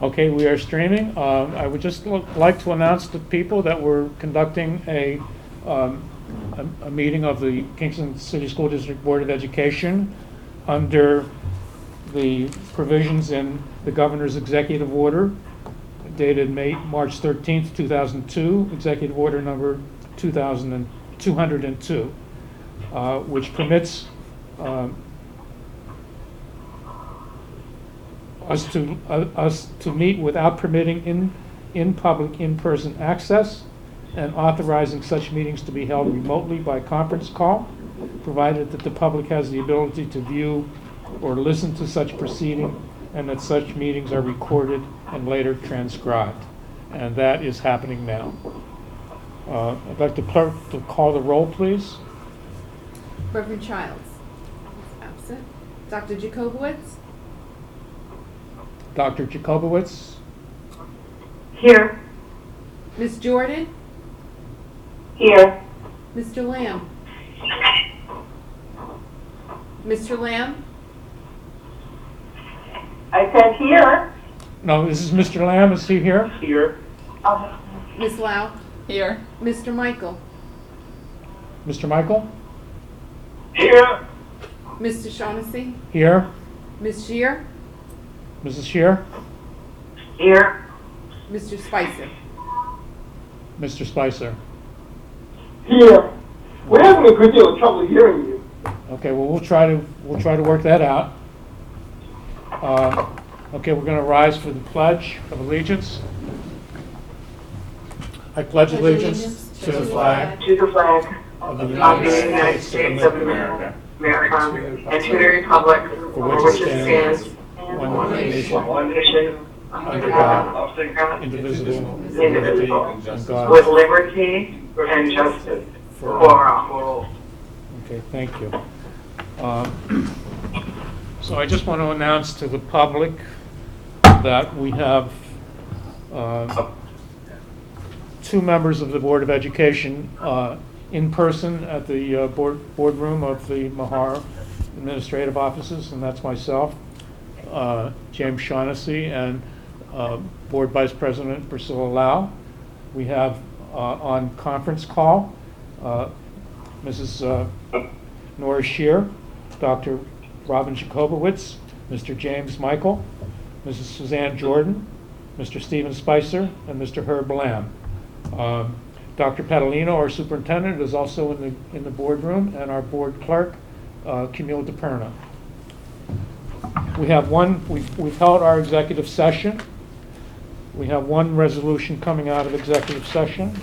Okay, we are streaming. I would just like to announce to people that we're conducting a meeting of the Kingston City School District Board of Education under the provisions in the Governor's Executive Order dated March 13th, 2002, Executive Order number 202, which permits us to meet without permitting in public in-person access and authorizing such meetings to be held remotely by conference call, provided that the public has the ability to view or listen to such proceeding and that such meetings are recorded and later transcribed. And that is happening now. I'd like the clerk to call the roll, please. Reverend Childs. Absent. Dr. Jacobowitz. Dr. Jacobowitz. Here. Ms. Jordan. Here. Mr. Lamb. Mr. Lamb. I said here. No, this is Mr. Lamb. Is he here? Here. Ms. Lau. Here. Mr. Michael. Mr. Michael? Here. Mr. Shaughnessy. Here. Ms. Shear. Mrs. Shear? Here. Mr. Spicer. Mr. Spicer? Here. We're having a good deal of trouble hearing you. Okay, well, we'll try to work that out. Okay, we're going to rise for the Pledge of Allegiance. I pledge allegiance to the flag To the flag of the of the United States of America, and to the republic for which it stands, one nation, under God, indivisible, with liberty and God with liberty and justice for all. Okay, thank you. So I just want to announce to the public that we have two members of the Board of Education in person at the boardroom of the Mahar Administrative Offices, and that's myself, James Shaughnessy, and Board Vice President Priscilla Lau. We have on conference call Mrs. Nora Shear, Dr. Robin Jacobowitz, Mr. James Michael, Mrs. Suzanne Jordan, Mr. Stephen Spicer, and Mr. Herb Lamb. Dr. Padalino, our superintendent, is also in the boardroom, and our board clerk, Camille DePerna. We have we've held our executive session. We have one resolution coming out of executive session,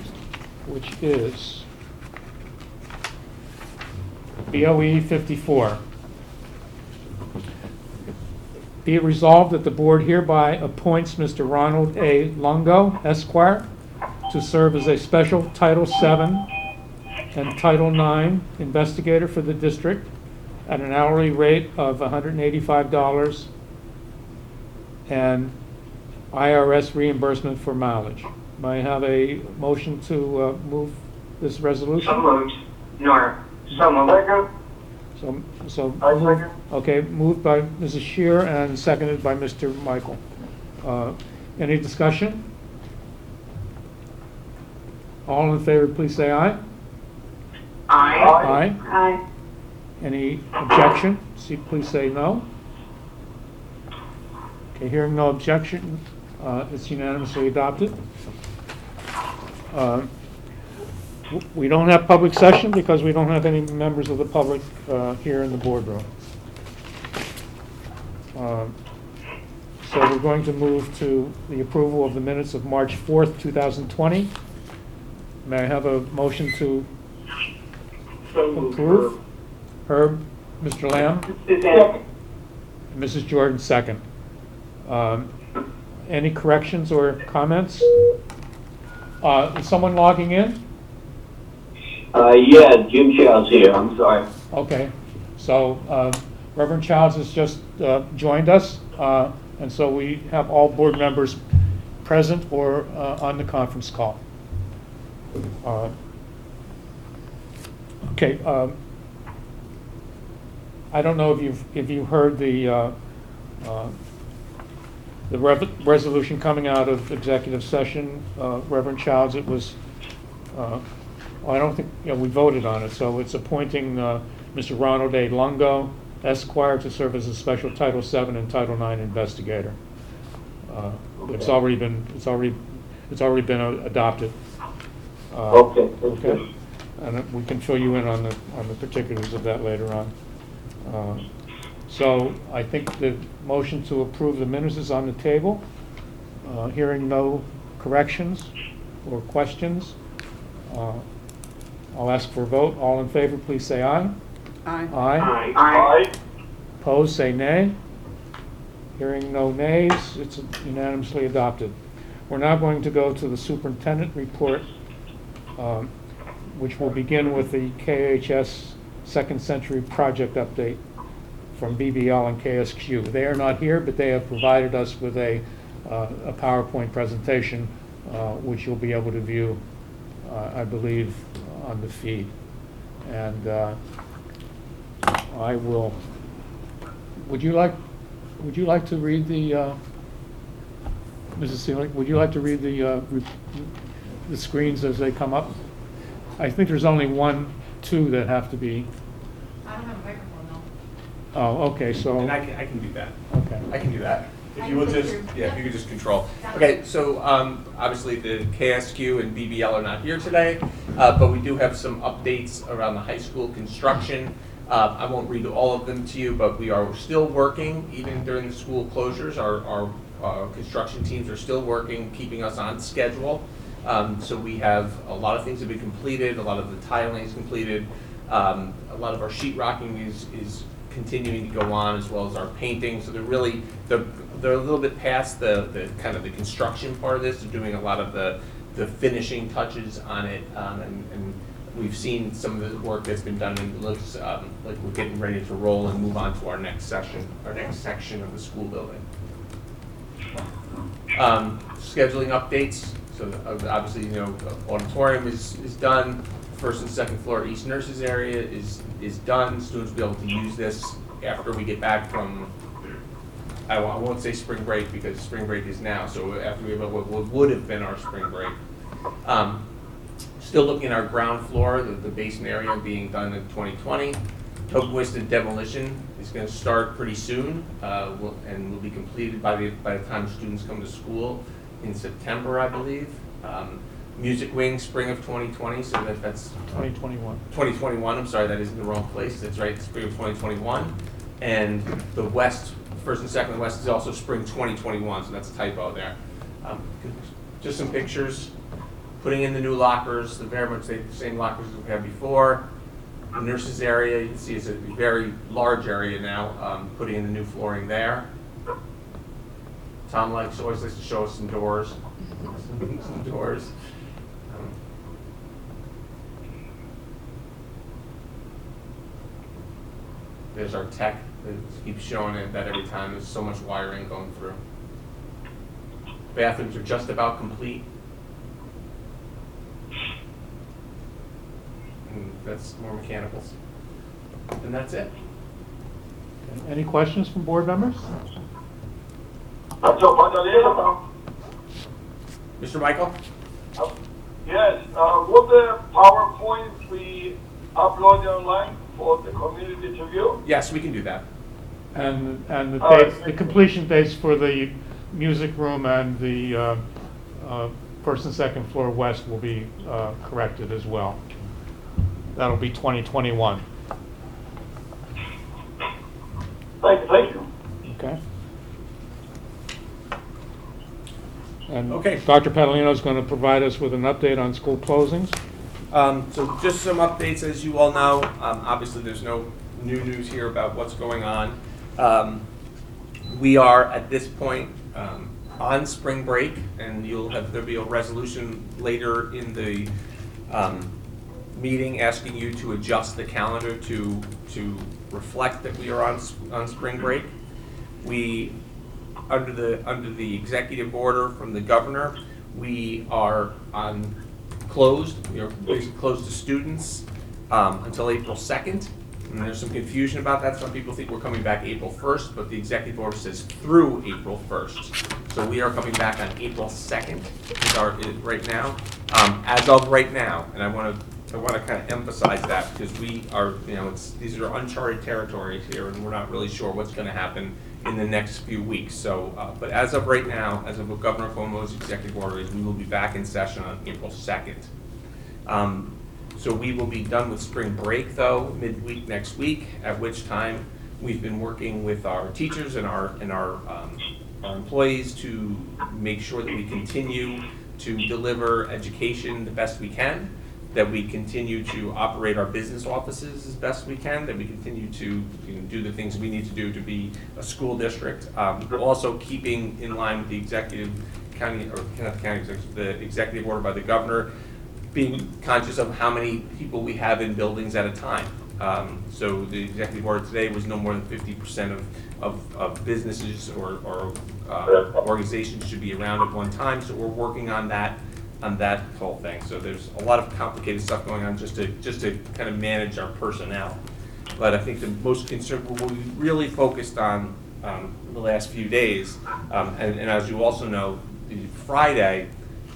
which is BOE 54. Be it resolved that the board hereby appoints Mr. Ronald A. Longo, Esquire, to serve as a special Title VII and Title IX investigator for the district at an hourly rate of $185 and IRS reimbursement for mileage. May I have a motion to move this resolution? So moved. Nora. So moved. Okay, moved by Mrs. Shear and seconded by Mr. Michael. Any discussion? All in favor, please say aye. Aye. Aye. Any objection? Please say no. Okay, hearing no objection, it's unanimously adopted. We don't have public session because we don't have any members of the public here in the boardroom. So we're going to move to the approval of the minutes of March 4th, 2020. May I have a motion to approve? Herb, Mr. Lamb, Suzanne. and Mrs. Jordan, second. Any corrections or comments? Is someone logging in? Yeah, Jim Child's here, I'm sorry. Okay, so Reverend Childs has just joined us, and so we have all board members present or on the conference call. Okay, I don't know if you've heard the the resolution coming out of executive session, Reverend Childs, it was, I don't think, we voted on it, so it's appointing Mr. Ronald A. Lungo, Esquire, to serve as a special Title VII and Title IX investigator. It's already been adopted. Okay, thank Okay, you. and we can fill you in on the particulars of that later on. So I think the motion to approve the minutes is on the table. Hearing no corrections or questions, I'll ask for a vote. All in favor, please say aye. Aye. Aye. Aye. Opposed, say nay. Hearing no nays, it's unanimously adopted. We're now going to go to the superintendent report, which will begin with the KHS Second Century Project update from BBL and KSQ. They are not here, but they have provided us with a PowerPoint presentation, which you'll be able to view, I believe, on the feed. And I will. Would you like to read the, Mrs. Seelig? Would you like to read the screens as they come up? I think there's only two that have to be. I don't have a microphone though. Oh, okay, so. And I can do that. Okay. I can do that. If I you will can just, take your- yeah, if you could just control. Okay, so obviously the KSQ and BBL are not here today, but we do have some updates around the high school construction. I won't read all of them to you, but we are still working, even during the school closures. Our construction teams are still working, keeping us on schedule. So we have a lot of things have been completed, a lot of the tiling is completed. A lot of our sheetrocking is continuing to go on, as well as our painting. So they're a little bit past the kind of the construction part of this. They're doing a lot of the finishing touches on it, and we've seen some of the work that's been done, and it looks like we're getting ready to roll and move on to our next section of the school building. Scheduling updates. So obviously, auditorium is done. First and second floor East Nurses area is done. Students will be able to use this after we get back from, I won't say spring break because spring break is now, so after we have what would have been our spring break. Still looking at our ground floor, the basement area being done in 2020. Token demolition is going to start pretty soon, and will be completed by the time students come to school in September, I believe. Music wing, spring of 2020, so that's 2021. 2021, I'm sorry, that is in the wrong place. That's right, spring of 2021. And the west, first and second west is also spring 2021, so that's a typo there. Just some pictures, putting in the new lockers, the very much the same lockers as we had before. The nurses area, you can see it's a very large area now, putting in the new flooring there. Tom always likes to show us some doors. Some doors. There's our tech that keeps showing it that every time there's so much wiring going through. Bathrooms are just about complete. And that's more mechanicals. And that's it. Okay. Any questions from board members? Mr. Michael? Yes, will the PowerPoint be uploaded online for the community to view? Yes, we can do that. And the right. dates, the completion dates for the music room and the first and second floor west will be corrected as well. That'll be 2021. Thank you. Okay. And Okay. Dr. Padalino is going to provide us with an update on school closings. So just some updates, as you all know. Obviously, there's no new news here about what's going on. We are at this point on spring break, and there'll be a resolution later in the meeting asking you to adjust the calendar to reflect that we are on spring break. We under the executive order from the governor, we are closed. We are basically closed to students until April 2nd. And there's some confusion about that. Some people think we're coming back April 1st, but the executive order says through April 1st. So we are coming back on April 2nd right now. As of right now, and I want to kind of emphasize that because we are, these are uncharted territories here, and we're not really sure what's going to happen in the next few weeks. So, but as of right now, as of what Governor Cuomo's executive order is, we will be back in session on April 2nd. So we will be done with spring break though, midweek next week, at which time we've been working with our teachers and our employees to make sure that we continue to deliver education the best we can, that we continue to operate our business offices as best we can, that we continue to do the things we need to do to be a school district. Also keeping in line with the the executive order by the governor, being conscious of how many people we have in buildings at a time. So the executive order today was no more than 50% of businesses or organizations should be around at one time. So we're working on that whole thing. So there's a lot of complicated stuff going on just to kind of manage our personnel. But I think the most concern, what we really focused on the last few days, and as you also know, Friday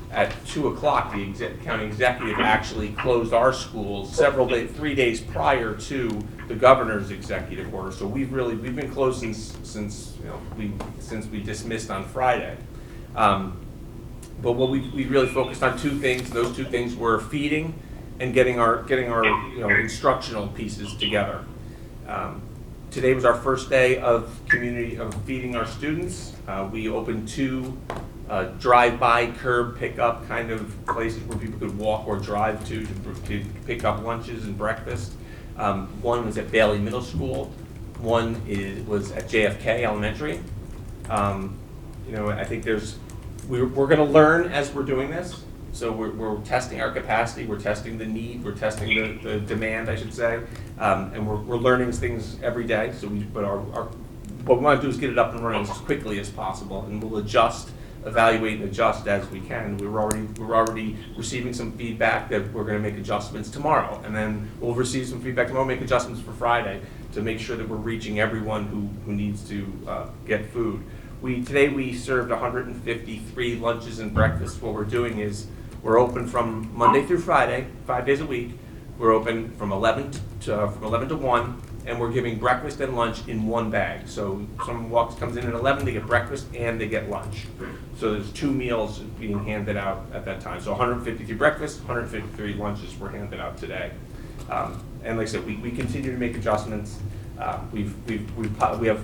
at 2 o'clock, the county executive actually closed our schools 3 days prior to the governor's executive order. So we've been closed since we dismissed on Friday. But what we really focused on two things. Those two things were feeding and getting our instructional pieces together. Today was our first day of feeding our students. We opened 2 drive-by curb pickup kind of places where people could walk or drive to pick up lunches and breakfast. One was at Bailey Middle School. One was at JFK Elementary. I think we're going to learn as we're doing this. So we're testing our capacity, we're testing the need, we're testing the demand, I should say, and we're learning things every day. So what we want to do is get it up and running as quickly as possible, and we'll evaluate and adjust as we can. We're already receiving some feedback that we're going to make adjustments tomorrow, and then we'll receive some feedback tomorrow, make adjustments for Friday to make sure that we're reaching everyone who needs to get food. Today we served 153 lunches and breakfasts. What we're doing is we're open from Monday through Friday, 5 days a week. We're open from 11 to 1, and we're giving breakfast and lunch in one bag. So someone comes in at 11, they get breakfast and they get lunch. So there's 2 meals being handed out at that time. So 153 breakfasts, 153 lunches were handed out today. And like I said, we continue to make adjustments. We have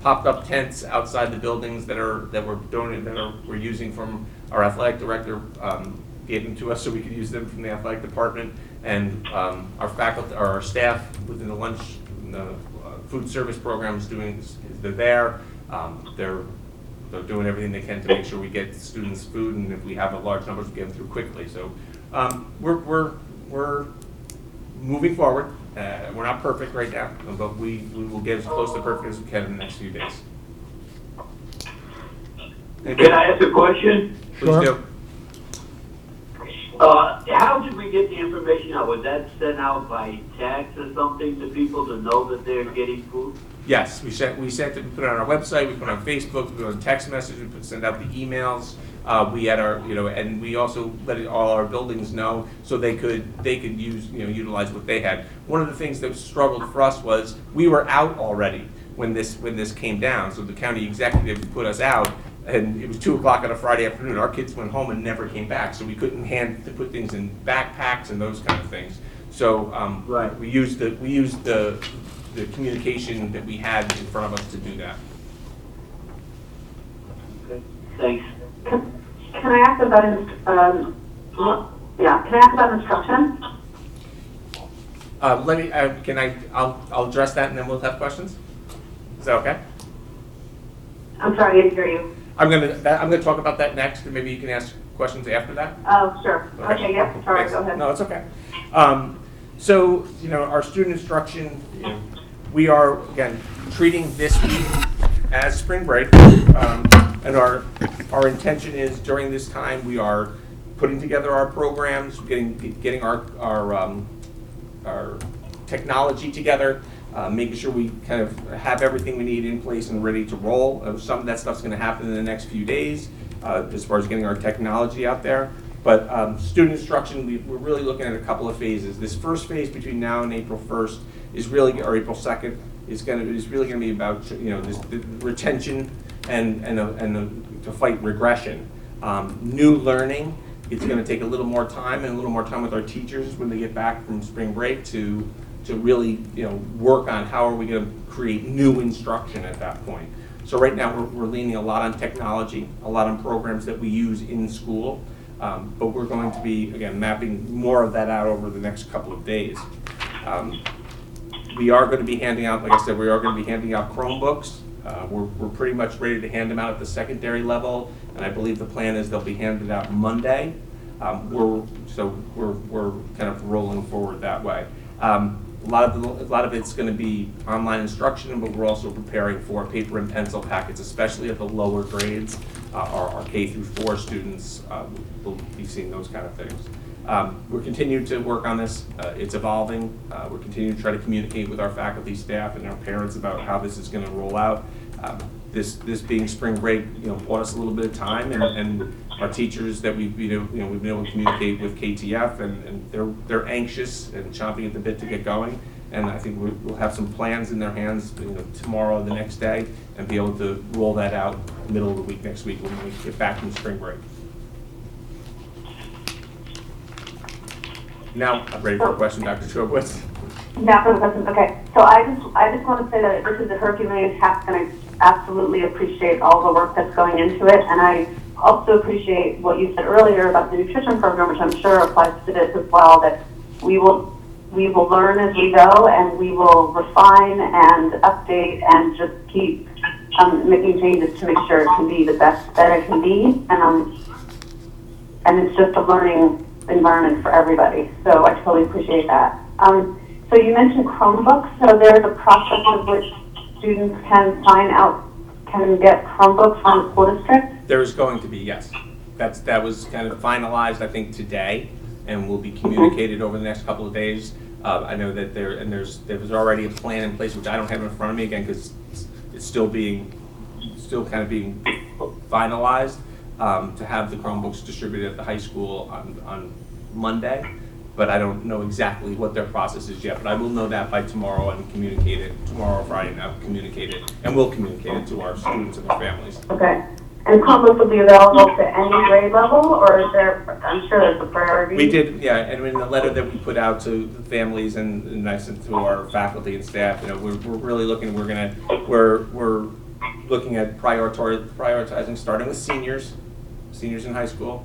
popped up tents outside the buildings that we're using from our athletic director, gave them to us so we could use them from the athletic department, and our faculty, or our staff within the food service program they're there. They're doing everything they can to make sure we get students food, and if we have a large numbers, we get them through quickly. So we're moving forward. We're not perfect right now, but we will get as close to perfect as we can in the next few days. Can I ask a question? Please do. How did we get the information out? Was that sent out by text or something to people to know that they're getting food? Yes, we sent it. We put it on our website. We put it on Facebook. We put it on text messages. We send out the emails. We had and we also let all our buildings know so they could utilize what they had. One of the things that struggled for us was we were out already when this came down. So the county executive put us out, and it was 2 o'clock on a Friday afternoon. Our kids went home and never came back, so we couldn't put things in backpacks and those kind of things. So Right. we used the communication that we had in front of us to do that. Okay. Thanks. Can I ask about instruction? I'll address that and then we'll have questions. Is that okay? I'm sorry, I didn't hear you. I'm gonna talk about that next, and maybe you can ask questions after that. Oh, sure. Okay, yeah, sorry, Thanks. go ahead. No, it's okay. So, our student instruction, we are, again, treating this week as spring break. And our intention is during this time, we are putting together our programs, getting our technology together, making sure we kind of have everything we need in place and ready to roll. Some of that stuff's going to happen in the next few days as far as getting our technology out there. But student instruction, we're really looking at a couple of phases. This first phase between now and April 1st is really, or April 2nd, is really going to be about this the retention and to fight regression. New learning. It's going to take a little more time and a little more time with our teachers when they get back from spring break to really work on how are we going to create new instruction at that point. So right now we're leaning a lot on technology, a lot on programs that we use in school, but we're going to be again mapping more of that out over the next couple of days. We are going to be handing out, like I said, we are going to be handing out Chromebooks. We're pretty much ready to hand them out at the secondary level, and I believe the plan is they'll be handed out Monday. We're kind of rolling forward that way. A lot of it's going to be online instruction, but we're also preparing for paper and pencil packets, especially at the lower grades. Our K through 4 students will be seeing those kind of things. We're continuing to work on this. It's evolving. We're continuing to try to communicate with our faculty, staff, and our parents about how this is going to roll out. This being spring break, bought us a little bit of time, and our teachers that we've been able to communicate with KTF, and they're anxious and chomping at the bit to get going. And I think we'll have some plans in their hands, tomorrow, the next day, and be able to roll that out middle of the week next week when we get back from spring break. Now I'm ready for a question, Dr. Chobowitz. Now for the question. Okay, so I just want to say that this is a Herculean task, and I absolutely appreciate all the work that's going into it, and I also appreciate what you said earlier about the nutrition program, which I'm sure applies to this as well, that we will learn as we go, and we will refine and update and just keep making changes to make sure it can be the best that it can be, and it's just a learning environment for everybody. So I totally appreciate that. So you mentioned Chromebooks. So there's a process of which students can get Chromebooks from the school district? There's going to be, yes. That was kind of finalized, I think, today, and will be communicated over the next couple of days. I know that there was already a plan in place, which I don't have in front of me again because it's still kind of being finalized, to have the Chromebooks distributed at the high school on Monday. But I don't know exactly what their process is yet. But I will know that by tomorrow and communicate it tomorrow or Friday, and I'll communicate it, and we'll communicate it to our students and their families. Okay. And Chromebooks will be available to any grade level, or is there? I'm sure there's a priority. We did, yeah. And in the letter that we put out to the families and I sent to our faculty and staff, we're really looking. We're looking at prioritizing, starting with seniors in high school,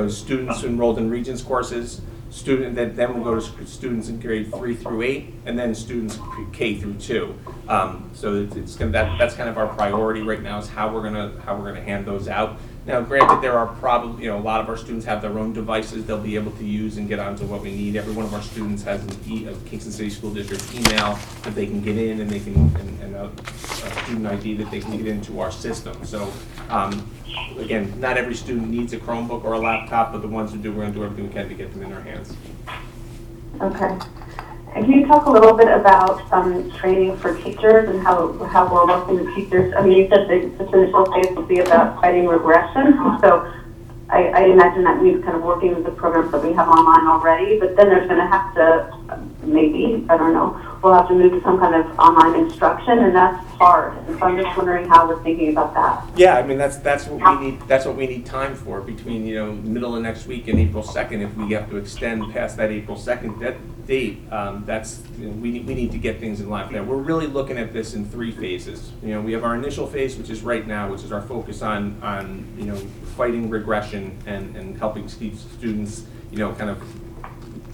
students enrolled in Regents courses, then we'll go to students in grade 3 through 8, and then students K through 2. So that's kind of our priority right now, is how we're gonna hand those out. Now, granted, there are probably a lot of our students have their own devices they'll be able to use and get onto what we need. Every one of our students has a Kingston City School District email that they can get in, and they can and a student ID that they can get into our system. So. Again, not every student needs a Chromebook or a laptop, but the ones who do, we're going to do everything we can to get them in their hands. Okay. And can you talk a little bit about training for teachers and how we're working with teachers? I mean, you said this initial phase will be about fighting regression, so I imagine that means kind of working with the programs that we have online already, but then there's going to have to, maybe, I don't know, we'll have to move to some kind of online instruction, and that's hard. And so I'm just wondering how we're thinking about that. Yeah, I mean, that's what we need. That's what we need time for between middle of next week and April 2nd. If we have to extend past that April 2nd date, we need to get things in line for that. We're really looking at this in 3 phases. We have our initial phase, which is right now, which is our focus on fighting regression and helping keep students kind of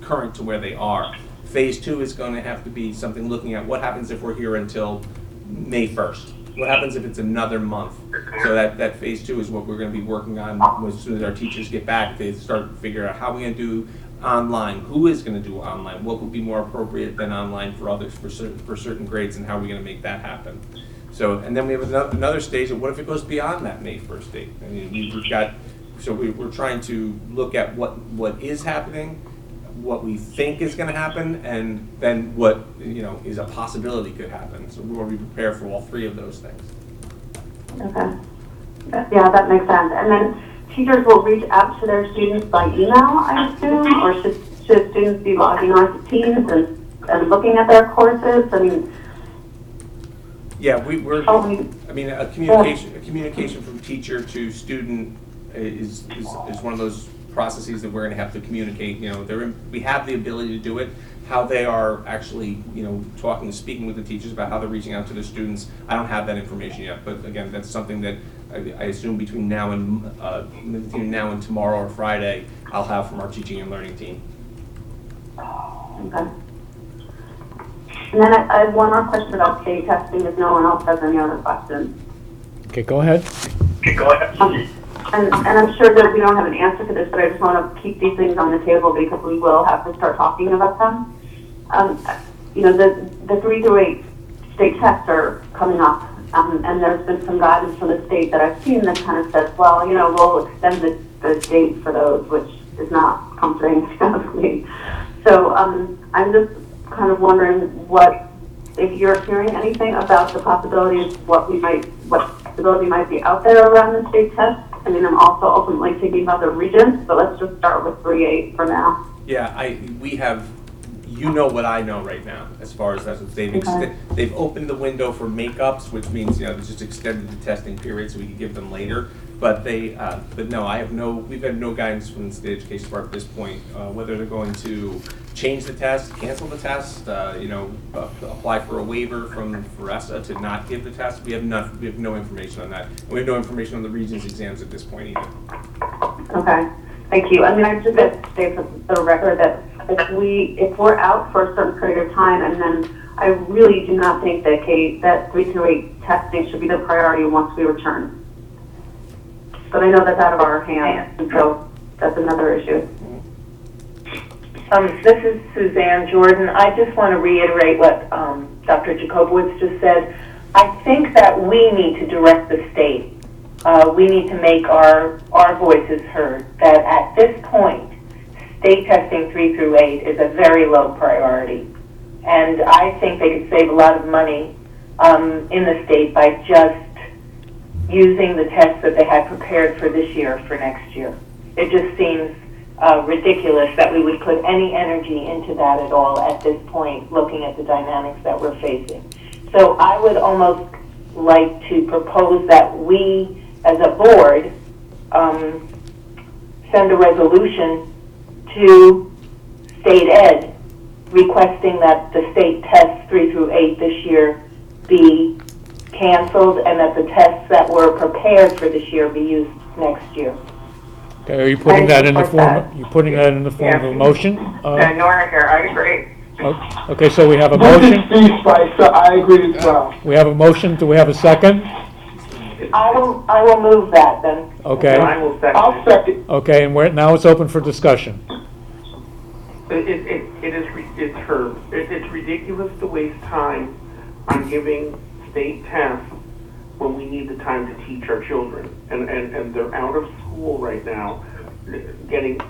current to where they are. Phase 2 is going to have to be something looking at what happens if we're here until May 1st. What happens if it's another month? So that phase 2 is what we're going to be working on as soon as our teachers get back. They start figuring out how we're going to do online. Who is going to do online? What would be more appropriate than online for others for certain grades, and how are we going to make that happen? So, and then we have another stage of what if it goes beyond that May 1st date? I mean, we're trying to look at what is happening, what we think is going to happen, and then what is a possibility could happen. So we want to be prepared for all three of those things. Okay. Yeah, that makes sense. And then teachers will reach out to their students by email, I assume, or should students be logging on to Teams and looking at their courses? I mean, yeah, a communication from teacher to student is one of those processes that we're going to have to communicate. We have the ability to do it. How they are actually, speaking with the teachers about how they're reaching out to the students, I don't have that information yet. But again, that's something that I assume between now and tomorrow or Friday, I'll have from our teaching and learning team. okay. And then I have one more question about state testing if no one else has any other questions. Okay, go ahead. And I'm sure that we don't have an answer to this, but I just want to keep these things on the table because we will have to start talking about them. The 3 through 8 state tests are coming up, and there's been some guidance from the state that I've seen that kind of says, well, we'll extend the date for those, which is not comforting to me. So I'm just kind of wondering if you're hearing anything about the possibilities, what possibility might be out there around the state test. I mean, I'm also ultimately thinking about the regents, but let's just start with 3-8 for now. Yeah, we have, what I know right now, as far as they've opened the window for makeups, which means, they just extended the testing period so we can give them later. But we've had no guidance from the state education department at this point, whether they're going to change the test, cancel the test, apply for a waiver from FRESA to not give the test. We have no information on that. And we have no information on the Regents exams at this point either. Okay, thank you. I mean, I just have to say for the record that if we're out for a certain period of time, and then I really do not think that 3 through 8 testing should be the priority once we return. But I know that's out of our hands, and so that's another issue. This is Suzanne Jordan. I just want to reiterate what Dr. Jacobowitz just said. I think that we need to direct the state. We need to make our voices heard, that at this point, state testing 3 through 8 is a very low priority. And I think they could save a lot of money in the state by just using the tests that they had prepared for this year for next year. It just seems ridiculous that we would put any energy into that at all at this point, looking at the dynamics that we're facing. So I would almost like to propose that we, as a board, send a resolution to state ed requesting that the state tests 3 through 8 this year be canceled and that the tests that were prepared for this year be used next year. Okay, are you putting that in the form of a motion? Nora here, I agree. Okay, so we have a This motion. is Steve Spicer, I agree as well. We have a motion. Do we have a second? I will move that then. Okay. I'll second. Okay, and now it's open for discussion. It's ridiculous to waste time on giving state tests when we need the time to teach our children. And they're out of school right now, getting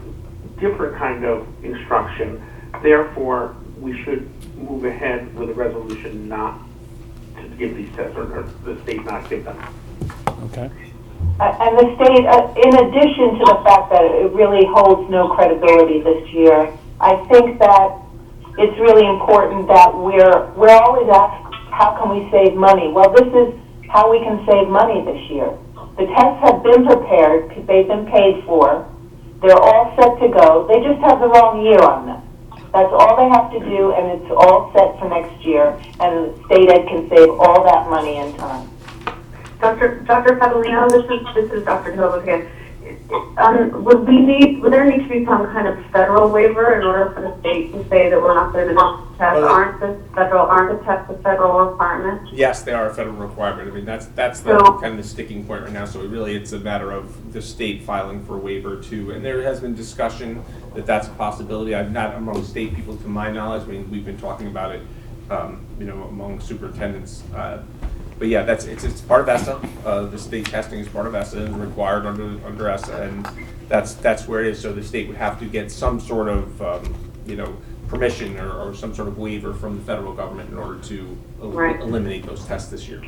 different kind of instruction. Therefore, we should move ahead with a resolution not to give these tests, or the state not give them. Okay. And the state, in addition to the fact that it really holds no credibility this year, I think that it's really important that we're always asked, how can we save money? Well, this is how we can save money this year. The tests have been prepared, they've been paid for, they're all set to go, they just have the wrong year on them. That's all they have to do, and it's all set for next year, and state ed can save all that money and time. Dr. Catalino, this is Dr. Hill again. Would there need to be some kind of federal waiver in order for the state to say that we're not going to test? Aren't the tests a federal requirement? Yes, they are a federal requirement. I mean, that's the kind of the sticking point right now. So it's a matter of the state filing for a waiver too. And there has been discussion that that's a possibility. I'm not among state people to my knowledge. I mean, we've been talking about it, among superintendents. But yeah, it's part of ESSA. The state testing is part of ESSA and required under ESSA, and that's where it is. So the state would have to get some sort of permission or some sort of waiver from the federal government in order to Right. eliminate those tests this year.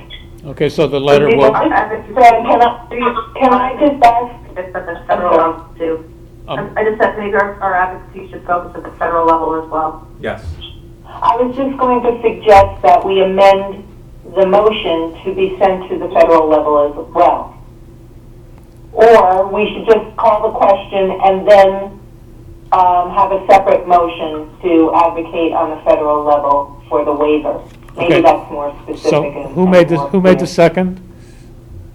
Okay, so the letter will, Can I just ask? It's at the federal level too. I just said maybe our advocacy should focus at the federal level as well. Yes. I was just going to suggest that we amend the motion to be sent to the federal level as well. Or we should just call the question and then have a separate motion to advocate on the federal level for the waiver. Maybe Okay. that's more specific. so and- who made and the, more clear. second?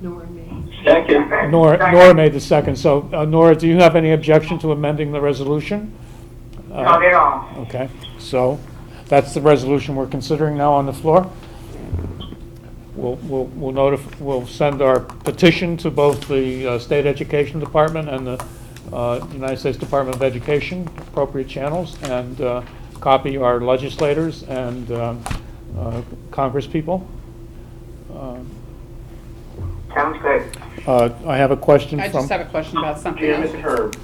Nora May. Second. Nora made the second. So Nora, do you have any objection to amending the resolution? Not at all. Okay, so that's the resolution we're considering now on the floor. We'll send our petition to both the State Education Department and the United States Department of Education, appropriate channels, and copy our legislators and Congress people. Sounds good. I have a question I from. just have a question about something Jim, else. it's Herb.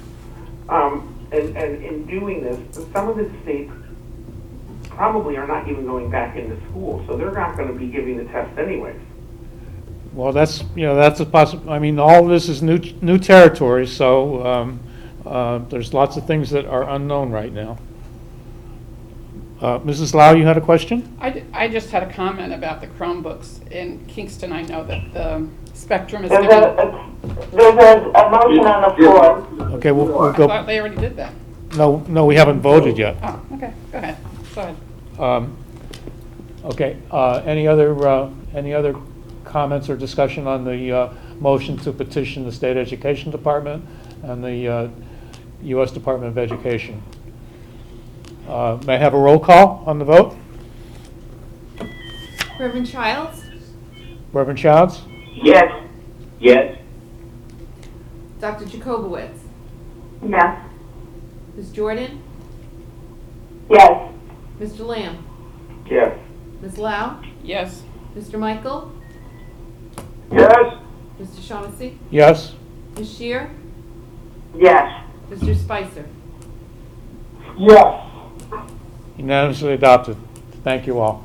And in doing this, some of the states probably are not even going back into school, so they're not going to be giving the test anyways. Well, that's a possible, I mean, all of this is new territory, so there's lots of things that are unknown right now. Mrs. Lau, you had a question? I just had a comment about the Chromebooks. In Kingston, I know that the Spectrum is There's giving, a motion on the floor. Okay, we'll I go, thought they already did that. no, we haven't voted yet. Oh, okay, go ahead. Go ahead. Okay, any other comments or discussion on the motion to petition the State Education Department and the U.S. Department of Education? May I have a roll call on the vote? Reverend Childs? Reverend Childs? Yes. Yes. Dr. Jacobowitz? Yes. Ms. Jordan? Yes. Mr. Lamb? Yes. Ms. Lau? Yes. Mr. Michael? Yes. Mr. Shaughnessy? Yes? Ms. Shear? Yes. Mr. Spicer? Yes. Unanimously adopted. Thank you all.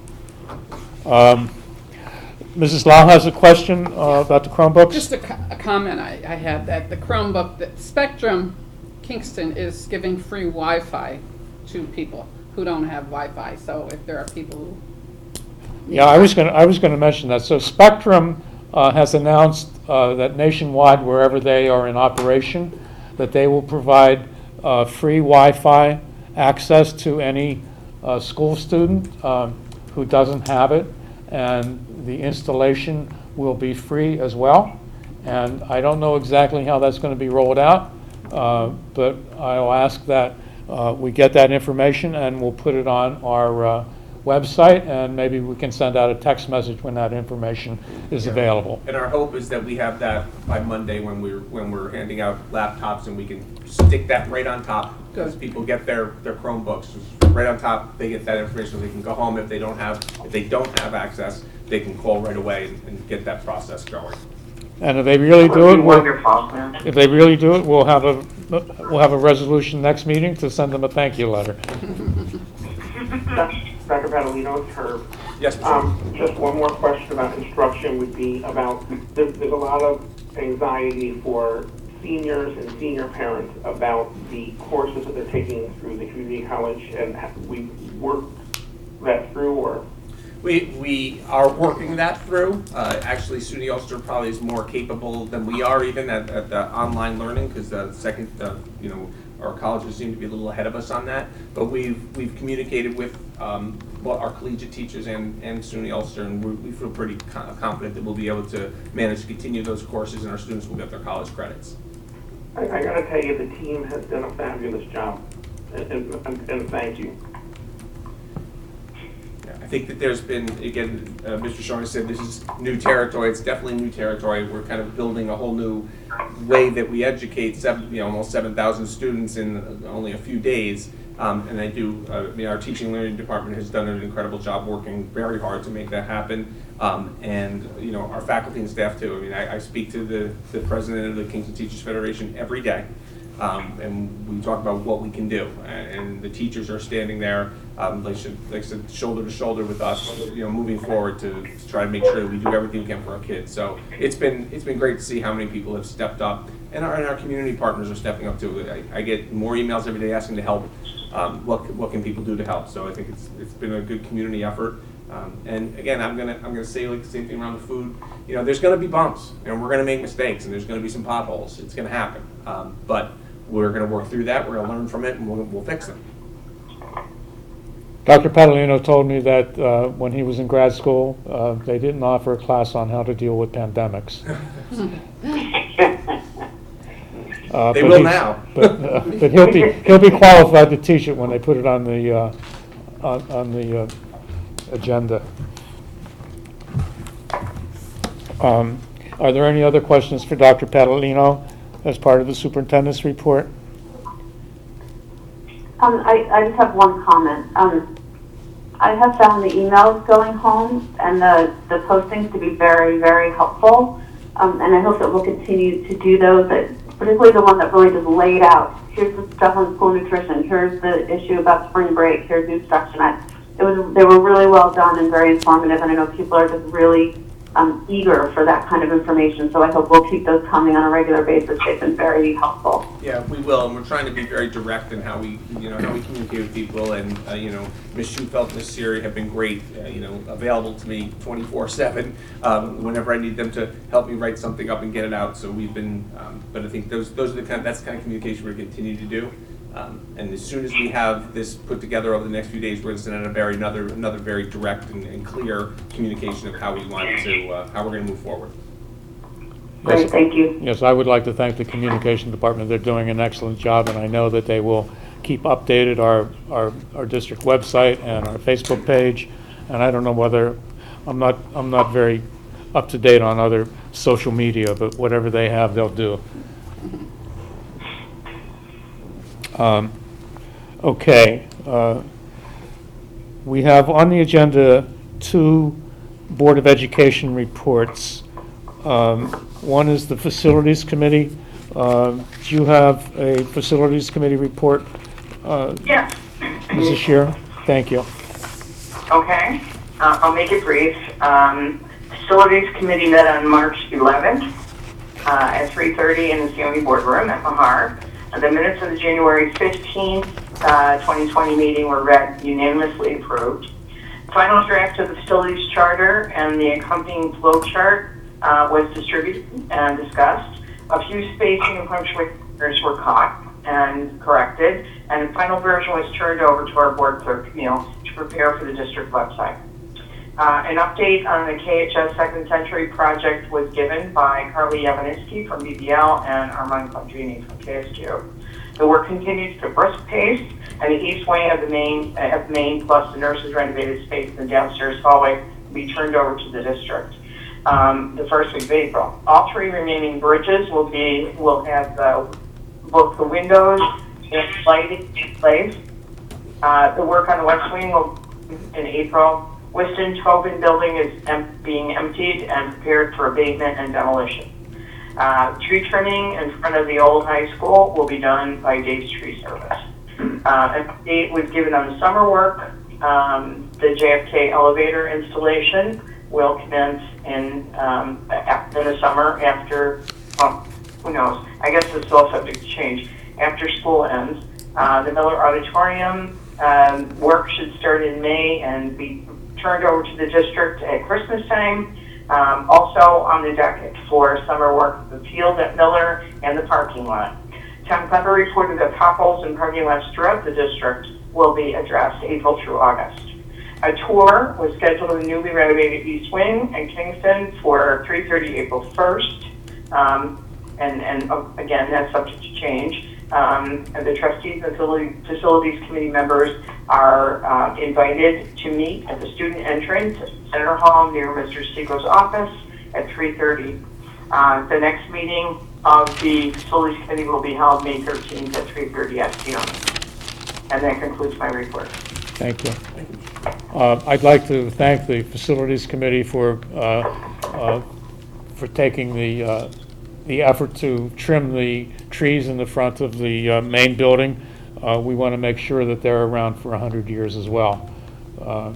Mrs. Lau has a question about the Chromebooks? Just a comment I had, that the Chromebook, that Spectrum Kingston is giving free Wi-Fi to people who don't have Wi-Fi. So if there are people who... Yeah, I was going to mention that. So Spectrum has announced that nationwide, wherever they are in operation, that they will provide free Wi-Fi access to any school student who doesn't have it, and the installation will be free as well. And I don't know exactly how that's going to be rolled out, but I'll ask that we get that information and we'll put it on our website, and maybe we can send out a text message when that information is available. And our hope is that we have that by Monday when we're handing out laptops, and we can stick that right on top. As people get their Chromebooks, right on top, they get that information. They can go home if they don't have access, they can call right away and get that process going. And if they really do it, Wonderful. we'll have a resolution next meeting to send them a thank you letter. Dr. Padalino, it's Herb. Yes, Mr. Just one more question about instruction would be about, there's a lot of anxiety for seniors and senior parents about the courses that they're taking through the community college, and we worked that through, or? We are working that through. Actually, SUNY Ulster probably is more capable than we are even at the online learning, because the second, our colleges seem to be a little ahead of us on that. But we've communicated with our collegiate teachers and SUNY Ulster, and we feel pretty confident that we'll be able to manage to continue those courses, and our students will get their college credits. I gotta tell you, the team has done a fabulous job, and thank you. I think that there's been, again, Mr. Shawnee said this is new territory. It's definitely new territory. We're kind of building a whole new way that we educate almost 7,000 students in only a few days. And our teaching and learning department has done an incredible job working very hard to make that happen. And our faculty and staff too. I speak to the president of the Kingston Teachers Federation every day. And we talk about what we can do, and the teachers are standing there, like I said, shoulder to shoulder with us, moving forward to try to make sure that we do everything we can for our kids. So it's been great to see how many people have stepped up, and our community partners are stepping up too. I get more emails every day asking to help. What can people do to help? So I think it's been a good community effort. And again, I'm gonna say like the same thing around the food. There's gonna be bumps, and we're gonna make mistakes, and there's gonna be some potholes. It's gonna happen, but we're gonna work through that. We're gonna learn from it, and we'll fix them. Dr. Padalino told me that when he was in grad school, they didn't offer a class on how to deal with pandemics. They will now. But he'll be qualified to teach it when they put it on the agenda. Are there any other questions for Dr. Padalino as part of the superintendent's report? I just have one comment. I have found the emails going home and the postings to be very, very helpful. And I hope that we'll continue to do those, particularly the one that really just laid out, here's the stuff on school nutrition, here's the issue about spring break, here's the instruction. They were really well done and very informative, and I know people are just really eager for that kind of information, so I hope we'll keep those coming on a regular basis. They've been very helpful. Yeah, we will, and we're trying to be very direct in how we communicate with people, and Ms. Schufelt and Ms. Siri have been great, available to me 24/7 whenever I need them to help me write something up and get it out. So we've been, but I think those are that's the kind of communication we're going to continue to do. And as soon as we have this put together over the next few days, we're going to send out another very direct and clear communication of how we want to, how we're going to move forward. Great, thank you. Yes, I would like to thank the communication department. They're doing an excellent job, and I know that they will keep updated our district website and our Facebook page. And I don't know whether I'm not very up to date on other social media, but whatever they have, they'll do. Okay, we have on the agenda 2 Board of Education reports. One is the Facilities Committee. Do you have a Facilities Committee report? Yes. Mrs. Shearer? Thank you. Okay, I'll make it brief. Facilities Committee met on March 11th at 3:30 in the COE boardroom at Mahar. The minutes of the January 15th, 2020 meeting were read, unanimously approved. Final draft of the facilities charter and the accompanying flow chart was distributed and discussed. A few spacing and punctuation errors were caught and corrected, and the final version was turned over to our board clerk, Camille, to prepare for the district website. An update on the KHS Second Century project was given by Carly Yavansky from BBL and Armand Condrini from KSQ. The work continues at a brisk pace, and the east wing of the main plus the nurses' renovated space in the downstairs hallway will be turned over to the district the first week of April. All 3 remaining bridges will have both the windows and lighting in place. The work on the west wing will in April. Weston Tobin building is being emptied and prepared for abatement and demolition. Tree trimming in front of the old high school will be done by Dave's Tree Service. An update was given on the summer work. The JFK elevator installation will commence in the summer after, who knows, I guess it's all subject to change, after school ends. The Miller Auditorium work should start in May and be turned over to the district at Christmas time. Also on the docket for summer work, the field at Miller and the parking lot. Tom Pepper reported that potholes and parking lots throughout the district will be addressed April through August. A tour was scheduled in the newly renovated East Wing in Kingston for 3:30 April 1st. And again, that's subject to change. And the trustees and facilities committee members are invited to meet at the student entrance at Center Hall near Mr. Sego's office at 3:30. The next meeting of the facilities committee will be held May 13th at 3:30 p.m. And that concludes my report. Thank you. I'd like to thank the Facilities Committee for taking the the effort to trim the trees in the front of the main building. We want to make sure that they're around for 100 years as well. So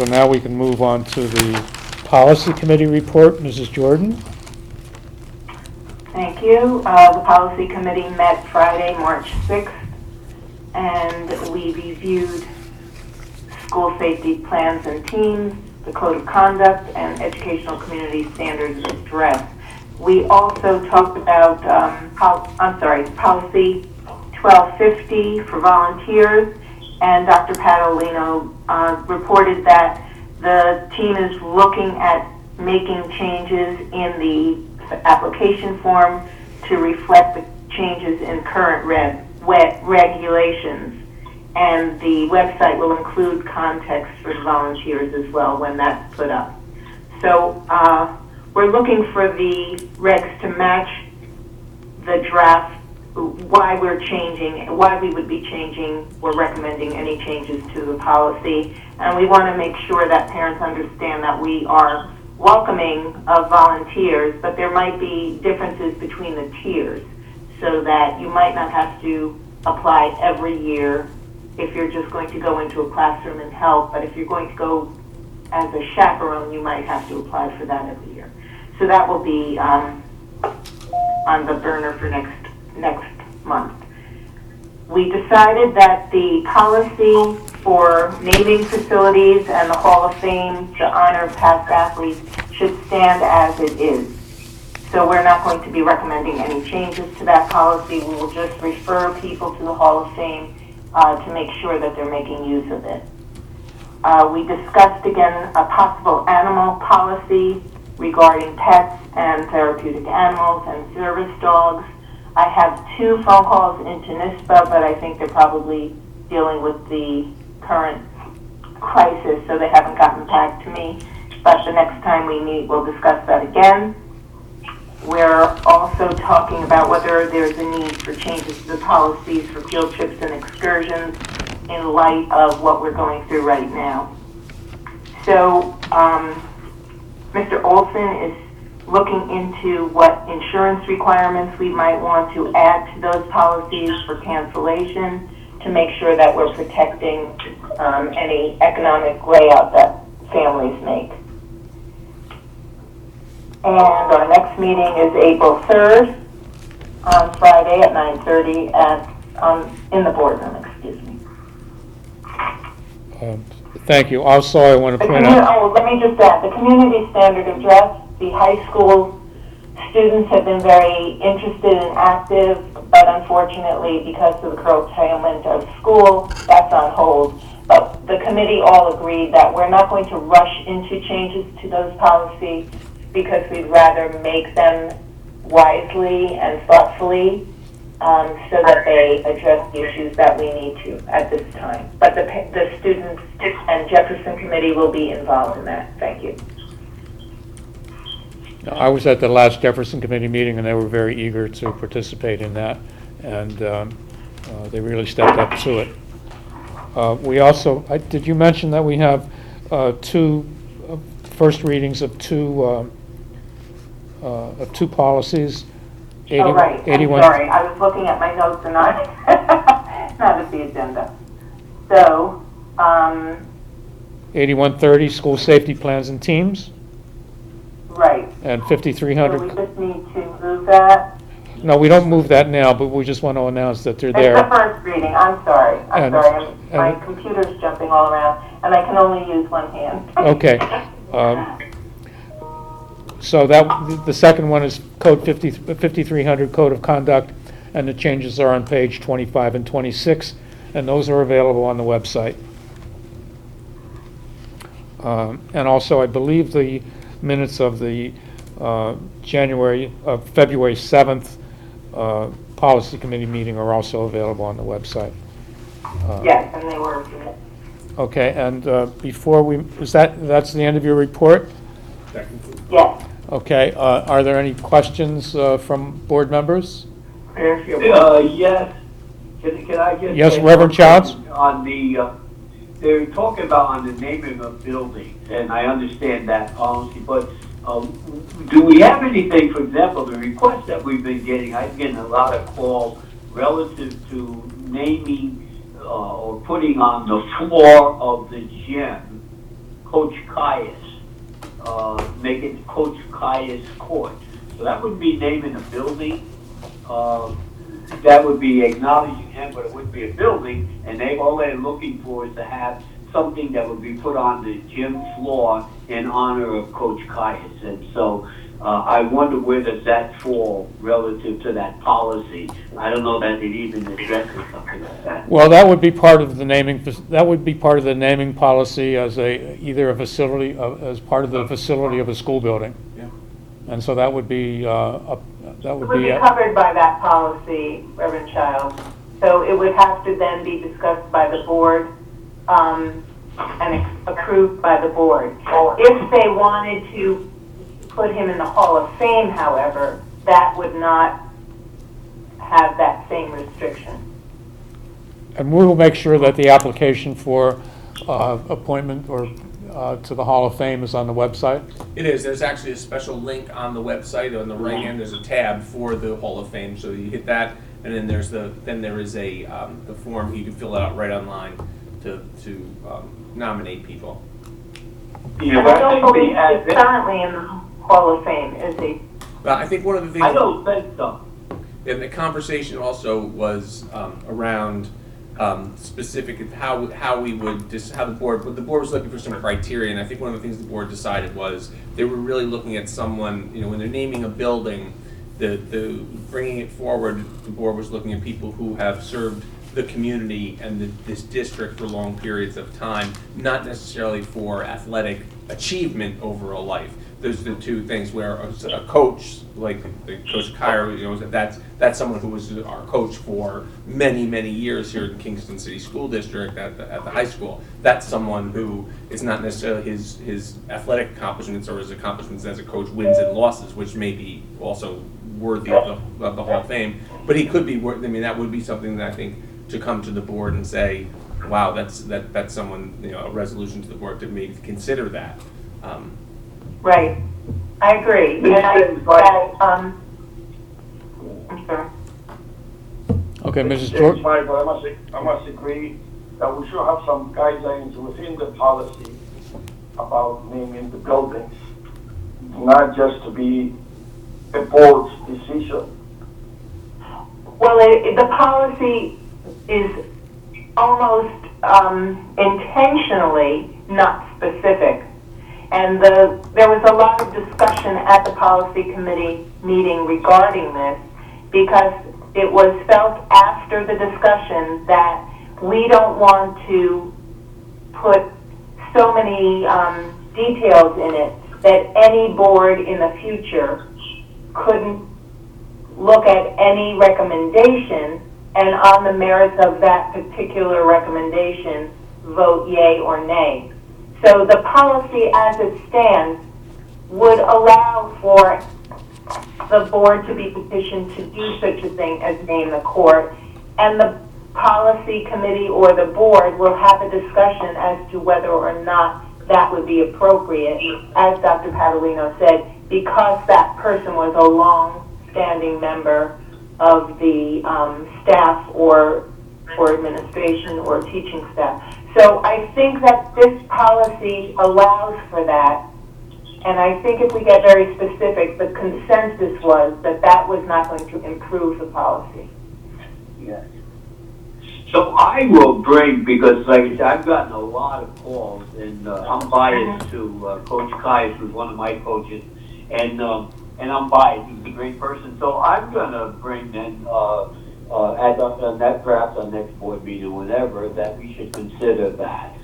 now we can move on to the Policy Committee report. Mrs. Jordan? Thank you. The Policy Committee met Friday, March 6th, and we reviewed school safety plans and teams, the Code of Conduct, and Educational Community Standards Address. We also talked about, Policy 1250 for volunteers, and Dr. Patolino reported that the team is looking at making changes in the application form to reflect the changes in current regulations. And the website will include context for the volunteers as well when that's put up. So we're looking for the regs to match the draft, why we would be changing or recommending any changes to the policy. And we want to make sure that parents understand that we are welcoming of volunteers, but there might be differences between the tiers, so that you might not have to apply every year if you're just going to go into a classroom and help, but if you're going to go as a chaperone, you might have to apply for that every year. So that will be on the burner for next month. We decided that the policy for naming facilities and the Hall of Fame to honor past athletes should stand as it is. So we're not going to be recommending any changes to that policy. We will just refer people to the Hall of Fame to make sure that they're making use of it. We discussed again a possible animal policy regarding pets and therapeutic animals and service dogs. I have 2 phone calls into NISPA, but I think they're probably dealing with the current crisis, so they haven't gotten back to me. But the next time we meet, we'll discuss that again. We're also talking about whether there's a need for changes to the policies for field trips and excursions in light of what we're going through right now. So Mr. Olson is looking into what insurance requirements we might want to add to those policies for cancellation to make sure that we're protecting any economic layout that families make. And our next meeting is April 3rd on Friday at 9:30 in the boardroom, excuse me. Thank you. Also, I want to point out... let me just add, the community standard address, the high school students have been very interested and active, but unfortunately, because of the curtailment of school, that's on hold. But the committee all agreed that we're not going to rush into changes to those policies because we'd rather make them wisely and thoughtfully so that they address the issues that we need to at this time. But the students and Jefferson Committee will be involved in that. Thank you. I was at the last Jefferson Committee meeting, and they were very eager to participate in that, and they really stepped up to it. We also, did you mention that we have 2 first readings of two policies? Oh, right. I'm sorry. I was looking at my notes and not at the agenda. So, 8130, school safety plans and teams. Right. And 5300. So we just need to move that. No, we don't move that now, but we just want to announce that they're there. It's the first reading. I'm sorry. My computer's jumping all around, and I can only use one hand. Okay. So that the second one is Code 5300, Code of Conduct, and the changes are on page 25 and 26, and those are available on the website. And also, I believe the minutes of the February 7th Policy Committee meeting are also available on the website. Yes, and they were. Okay, and before we, that's the end of your report? Yes. Okay, are there any questions from board members? Yes. Can I just Yes, Reverend Childs? on the they're talking about on the naming of buildings, and I understand that policy, but do we have anything, for example, the request that we've been getting, I've getting a lot of calls relative to naming or putting on the floor of the gym, Coach Caius, make it Coach Caius Court. So that would be naming a building. That would be acknowledging him, but it would be a building, and all they're looking for is to have something that would be put on the gym floor in honor of Coach Caius. And so I wonder where does that fall relative to that policy. I don't know that it even addresses something like that. Well, that would be part of the naming. That would be part of the naming policy as either a facility as part of the facility of a school building. Yeah. And so that would be It would be covered by that policy, Reverend Childs. So it would have to then be discussed by the board and approved by the board. If they wanted to put him in the Hall of Fame, however, that would not have that same restriction. And we will make sure that the application for appointment or to the Hall of Fame is on the website. It is. There's actually a special link on the website. On the right hand, there's a tab for the Hall of Fame. So you hit that, and then there is a the form you can fill out right online to nominate people. Yeah, I don't believe he's currently in the Hall of Fame, is he? Well, I think one of the things. I don't think so. And the conversation also was around specific how we would how the board was looking for some criteria, and I think one of the things the board decided was they were really looking at someone, when they're naming a building, the bringing it forward, the board was looking at people who have served the community and this district for long periods of time, not necessarily for athletic achievement over a life. Those are the two things where a coach, like Coach Cairo, that's someone who was our coach for many, many years here in Kingston City School District at the high school. That's someone who is not necessarily his athletic accomplishments or his accomplishments as a coach, wins and losses, which may be also worthy of the Hall of Fame. But he could be worth. I mean, that would be something that I think to come to the board and say, wow, that's someone, a resolution to the board to maybe consider that. Right, I agree. And I'm sorry. Okay, Mrs. James Jordan. Michael, I must agree that we should have some guidelines within the policy about naming the buildings, not just to be a board's decision. Well, the policy is almost intentionally not specific. And there was a lot of discussion at the policy committee meeting regarding this because it was felt after the discussion that we don't want to put so many details in it that any board in the future couldn't look at any recommendation and on the merits of that particular recommendation vote yay or nay. So the policy as it stands would allow for the board to be petitioned to do such a thing as name the court, and the policy committee or the board will have a discussion as to whether or not that would be appropriate, as Dr. Padalino said, because that person was a long-standing member of the staff or administration or teaching staff. So I think that this policy allows for that, and I think if we get very specific, the consensus was that that was not going to improve the policy. Yes. So I will bring, because like I said, I've gotten a lot of calls, and I'm biased to Coach Caius, who's one of my coaches, and I'm biased. He's a great person. So I'm going to bring then, perhaps our next board meeting or whatever, that we should consider that.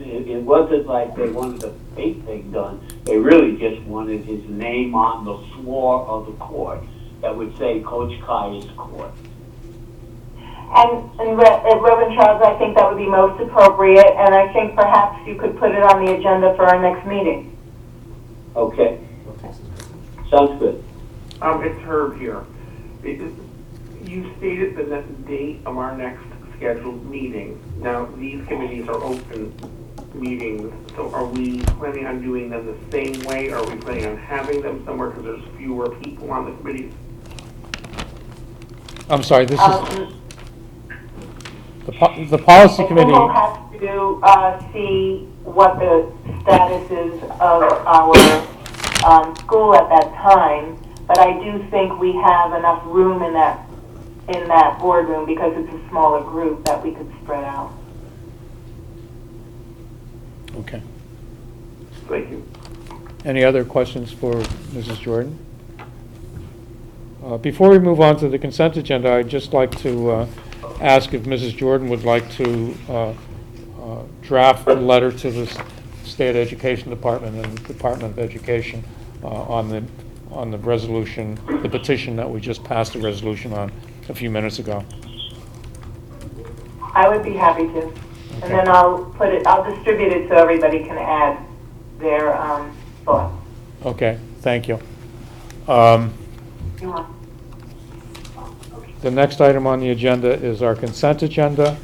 It wasn't like they wanted a fake thing done. They really just wanted his name on the floor of the court that would say Coach Caius Court. And Reverend Charles, I think that would be most appropriate, and I think perhaps you could put it on the agenda for our next meeting. Okay. Sounds good. It's Herb here. You stated the date of our next scheduled meetings. Now, these committees are open meetings, so are we planning on doing them the same way? Are we planning on having them somewhere because there's fewer people on the committees? I'm sorry, this is, the policy I think committee, we'll have to see what the status is of our school at that time, but I do think we have enough room in that boardroom because it's a smaller group that we could spread out. okay. Thank you. Any other questions for Mrs. Jordan? Before we move on to the consent agenda, I'd just like to ask if Mrs. Jordan would like to draft a letter to the State Education Department and Department of Education on the resolution, the petition that we just passed a resolution on a few minutes ago. I would be happy to. And then I'll distribute it so everybody can add their thoughts. Okay, thank you. The next item on the agenda is our consent agenda.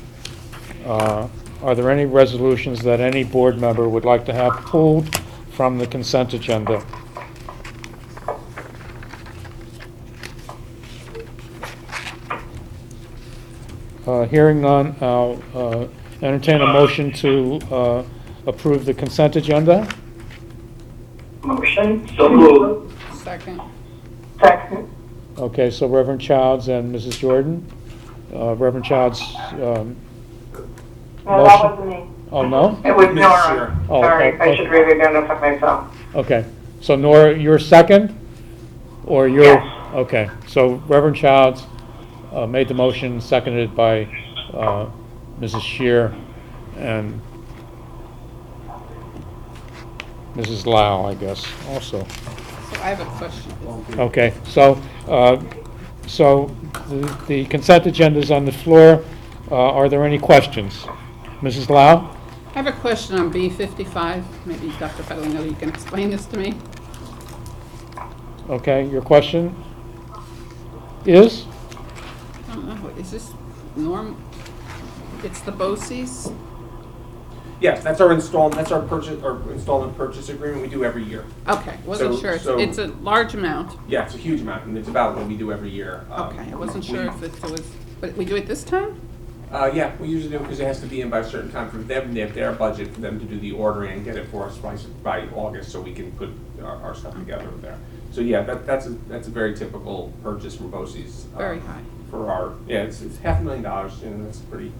Are there any resolutions that any board member would like to have pulled from the consent agenda? Hearing none, I'll entertain a motion to approve the consent agenda. Motion. So moved. Second. Second. Okay, so Reverend Childs and Mrs. Jordan. Reverend Childs, No, that motion? wasn't me. Oh, no? It was Mrs. Nora. Shearer. Oh, Sorry, oh, I should really identify myself. Okay, so Nora, you're second? Or you're? Yes. Okay, so Reverend Childs made the motion, seconded by Mrs. Shear and Mrs. Lau, I guess, also. So I have a question. Okay, so the consent agenda is on the floor. Are there any questions? Mrs. Lau? I have a question on B55. Maybe Dr. Federlino, you can explain this to me. Okay, your question is? I don't know, is this it's the BOCES? Yes, that's our installment purchase agreement we do every year. Okay, wasn't So- sure. so- It's a large amount. Yeah, it's a huge amount, and it's about what we do every year. Okay, I wasn't sure if it was, but we do it this time? Yeah, we usually do because it has to be in by a certain time for them, they have their budget for them to do the ordering and get it for us by August, so we can put our stuff together there. So yeah, that's a very typical purchase from BOCES. Very high. For our, yeah, it's $500,000, and that's pretty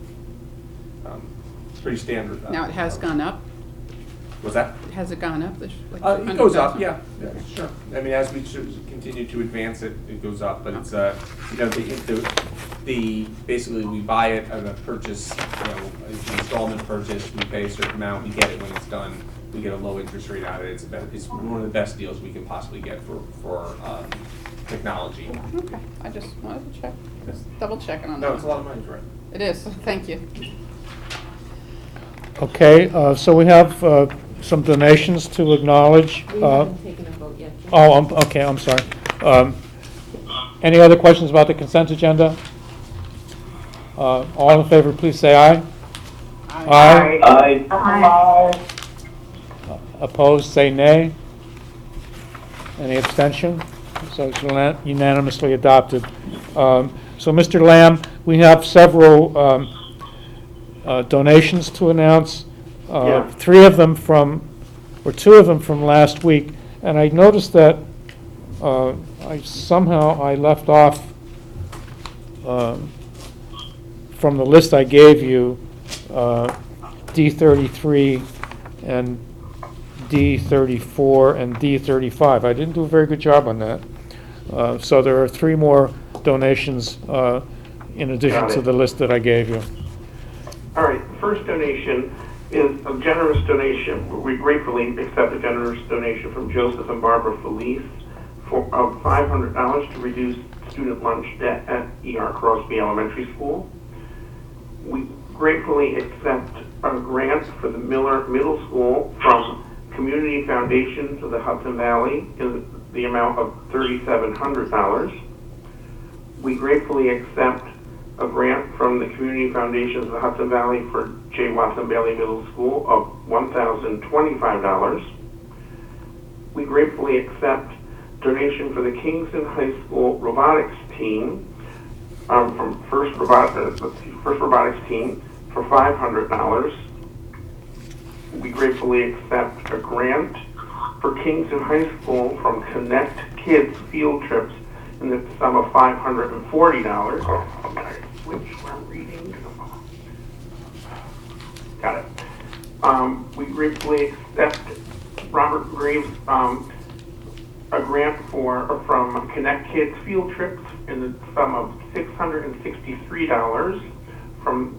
standard. Now, it has gone up? Was that? Has it gone up? Like It goes up, 100,000? yeah, sure. I mean, as we continue to advance it, it goes up, but it's, basically we buy it at a purchase, it's an installment purchase, we pay a certain amount, we get it when it's done, we get a low interest rate out of it. It's one of the best deals we can possibly get for technology. Okay, I just wanted to check, just double checking on that. No, it's a lot of money, right? It is, thank you. Okay, so we have some donations to acknowledge. We haven't taken a vote yet. Jim. Oh, okay, I'm sorry. Any other questions about the consent agenda? All in favor, please say aye. Aye. Aye. Aye. Opposed, say nay. Any abstention? So it's unanimously adopted. So, Mr. Lamb, we have several donations to announce. Yeah. Two of them from last week, and I noticed that I left off from the list I gave you, D33 and D34 and D35. I didn't do a very good job on that. So there are three more donations in addition to the list that I gave you. All right, the first donation is a generous donation. We gratefully accept a generous donation from Joseph and Barbara Felice of $500 to reduce student lunch debt at E.R. Crosby Elementary School. We gratefully accept a grant for the Miller Middle School from Community Foundations of the Hudson Valley in the amount of $3,700. We gratefully accept a grant from the Community Foundations of the Hudson Valley for J. Watson Bailey Middle School of $1,025. We gratefully accept donation for the Kingston High School robotics team from First Robotics Team for $500. We gratefully accept a grant for Kingston High School from Connect Kids Field Trips in the sum of $540. Which I'm reading. Got it. We gratefully accept Robert Graves a grant from Connect Kids Field Trips in the sum of $663 from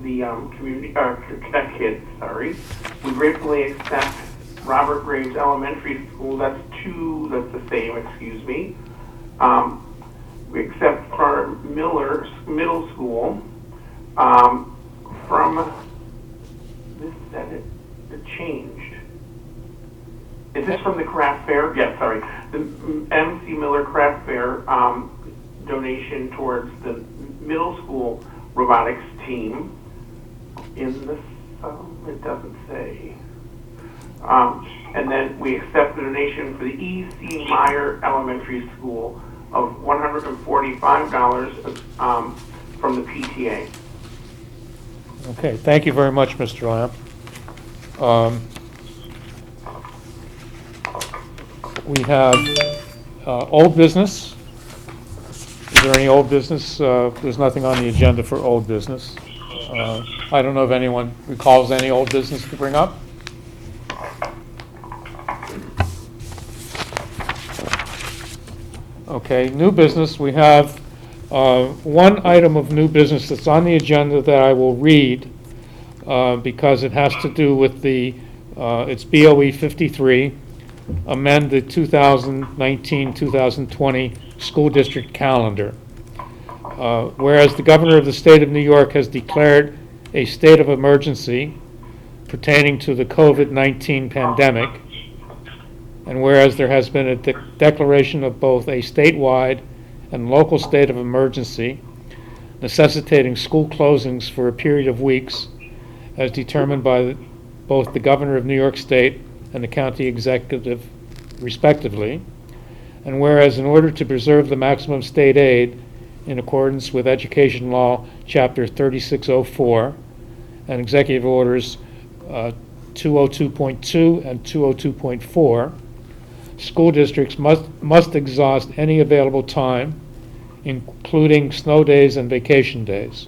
the Connect Kids. Sorry. We gratefully accept Robert Graves Elementary School. That's the same. Excuse me. We accept for Miller Middle School from this said it changed. Is this from the craft fair? Yes, sorry. The MC Miller Craft Fair donation towards the middle school robotics team. In the it doesn't say. And then we accept the donation for the E.C. Meyer Elementary School of $145 from the PTA. Okay, thank you very much, Mr. Lamb. We have old business. Is there any old business? There's nothing on the agenda for old business. I don't know if anyone recalls any old business to bring up. Okay, new business. We have one item of new business that's on the agenda that I will read because it has to do with the, it's BOE 53, amend the 2019-2020 school district calendar. Whereas the governor of the state of New York has declared a state of emergency pertaining to the COVID-19 pandemic, and whereas there has been a declaration of both a statewide and local state of emergency, necessitating school closings for a period of weeks, as determined by both the governor of New York State and the county executive, respectively, and whereas in order to preserve the maximum state aid in accordance with Education Law, Chapter 3604, and Executive Orders 202.2 and 202.4, school districts must exhaust any available time, including snow days and vacation days.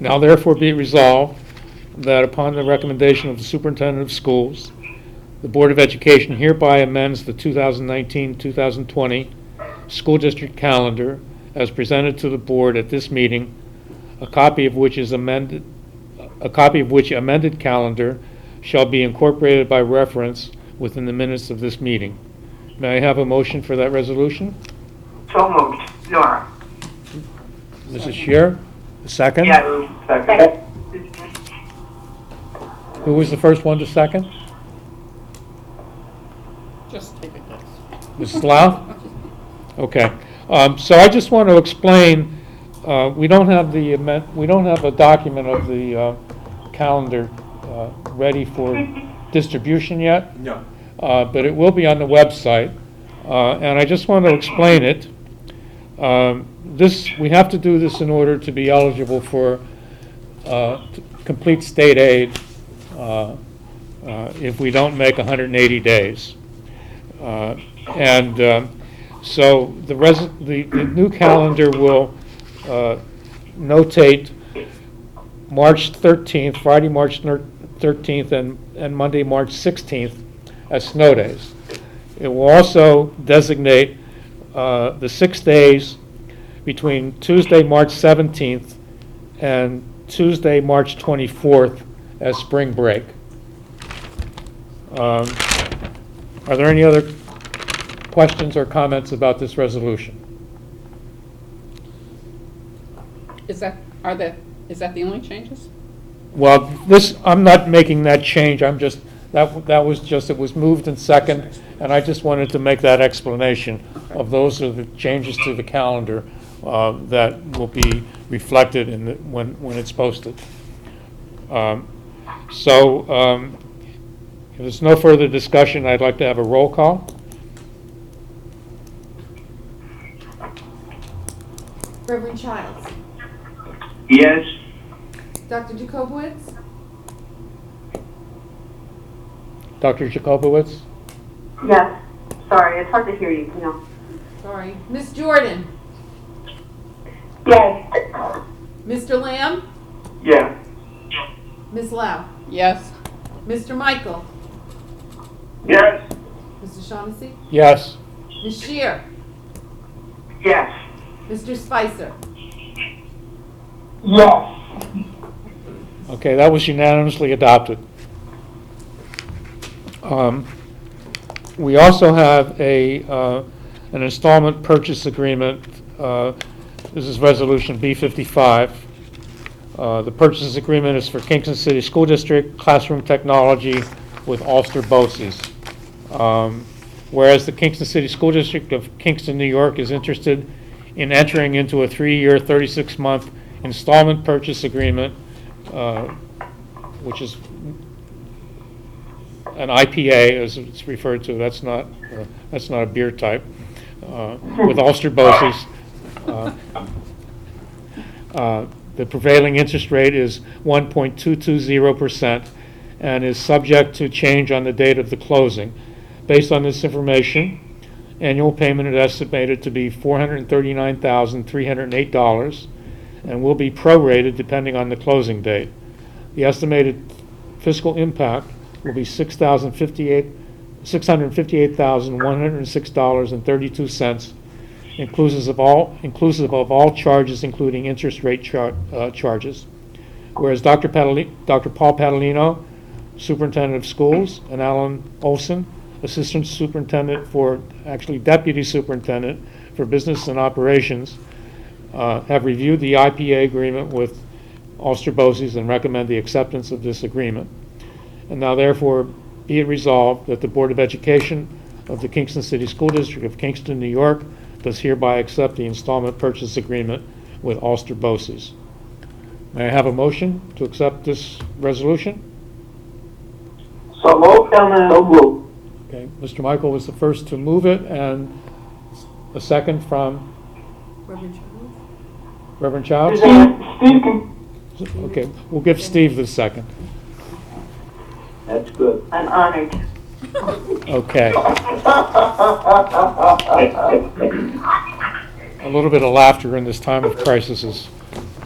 Now therefore be it resolved that upon the recommendation of the Superintendent of Schools, the Board of Education hereby amends the 2019-2020 school district calendar as presented to the board at this meeting, a copy of which amended calendar shall be incorporated by reference within the minutes of this meeting. May I have a motion for that resolution? So moved. Nora. Mrs. Scheer, a second? Yes. Second. Who was the first one to second? Just take a guess. Mrs. Lau? Okay. So I just want to explain, we don't have a document of the calendar ready for distribution yet. No. But it will be on the website. And I just want to explain it. We have to do this in order to be eligible for complete state aid if we don't make 180 days. So the new calendar will notate March 13th, Friday, March 13th, and Monday, March 16th as snow days. It will also designate the 6 days between Tuesday, March 17th and Tuesday, March 24th as spring break. Are there any other questions or comments about this resolution? Is that the only changes? Well, I'm not making that change. I'm just, it was moved in second, and I just wanted to make that explanation of those are the changes to the calendar that will be reflected in when it's posted. If there's no further discussion, I'd like to have a roll call. Reverend Childs. Yes. Dr. Jacobowitz. Dr. Jacobowitz? Yes. Sorry, it's hard to hear you. No. Sorry. Miss Jordan. Yes. Mr. Lamb. Yeah. Miss Lau. Yes. Mr. Michael. Yes. Mr. Shaughnessy. Yes. Miss Shear. Yes. Mr. Spicer. Yes. Okay, that was unanimously adopted. We also have an installment purchase agreement. This is Resolution B55. The purchase agreement is for Kingston City School District classroom technology with Ulster BOCES. Whereas the Kingston City School District of Kingston, New York is interested in entering into a 3-year, 36-month installment purchase agreement, which is an IPA, as it's referred to. That's not a beer type. With Ulster BOCES. The prevailing interest rate is 1.220% and is subject to change on the date of the closing. Based on this information, annual payment is estimated to be $439,308 and will be prorated depending on the closing date. The estimated fiscal impact will be $658,106.32, inclusive of all charges, including interest rate charges. Whereas Dr. Paul Padalino, Superintendent of Schools, and Alan Olson, Assistant Superintendent Deputy Superintendent for Business and Operations, have reviewed the IPA agreement with Ulster BOCES and recommend the acceptance of this agreement. And now therefore be it resolved that the Board of Education of the Kingston City School District of Kingston, New York does hereby accept the installment purchase agreement with Ulster BOCES. May I have a motion to accept this resolution? So moved. So moved. Okay, Mr. Michael was the first to move it, and a second from Reverend Childs. Reverend Childs? Steve can. Okay, we'll give Steve the second. That's good. I'm honored. Okay. A little bit of laughter in this time of crisis is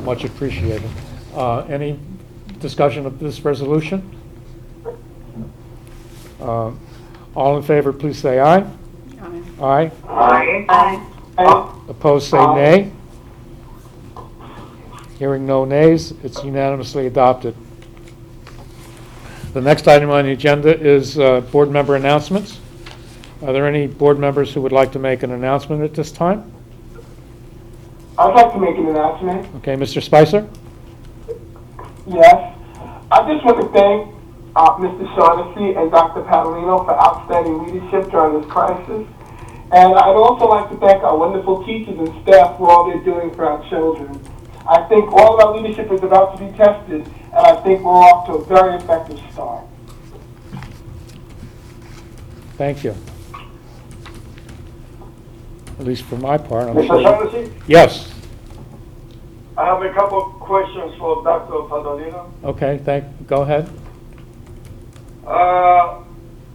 much appreciated. Any discussion of this resolution? All in favor, please say aye. Aye. Aye. Aye. Opposed, say nay. Hearing no nays, it's unanimously adopted. The next item on the agenda is board member announcements. Are there any board members who would like to make an announcement at this time? I'd like to make an announcement. Okay, Mr. Spicer? Yes. I just want to thank Mr. Shaughnessy and Dr. Padalino for outstanding leadership during this crisis. And I'd also like to thank our wonderful teachers and staff for all they're doing for our children. I think all of our leadership is about to be tested, and I think we're off to a very effective start. Thank you. At least for my part, I'm Mr. sure. Shaughnessy, Yes. I have a couple of questions for Dr. Padalino. Okay, go ahead.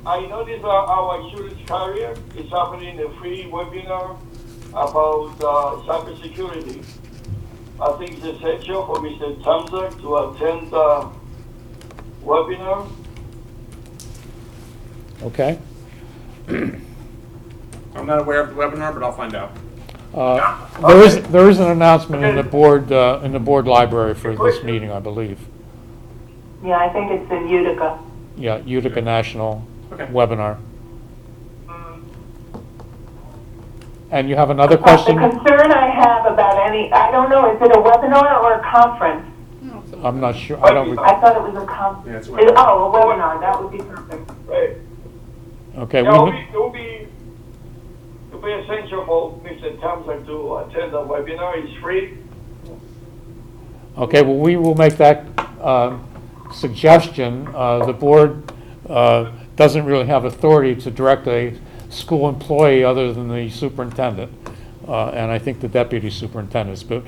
I noticed our insurance carrier is offering a free webinar about cybersecurity. I think it's essential for Mr. Thompson to attend the webinar. Okay. I'm not aware of the webinar, but I'll find out. There is an announcement in the board library for this meeting, I believe. Yeah, I think it's in Utica. Yeah, Utica National Okay. webinar. And you have another question? The concern I have about I don't know, is it a webinar or a conference? I'm not sure. I don't. I thought it was a conference. Yeah, it's a webinar. Oh, a webinar, that would be perfect. Right. Okay. Yeah, it will be be essential for Mr. Thompson to attend the webinar. It's free. Okay, well, we will make that suggestion. The board doesn't really have authority to direct a school employee other than the superintendent, and I think the deputy superintendents, but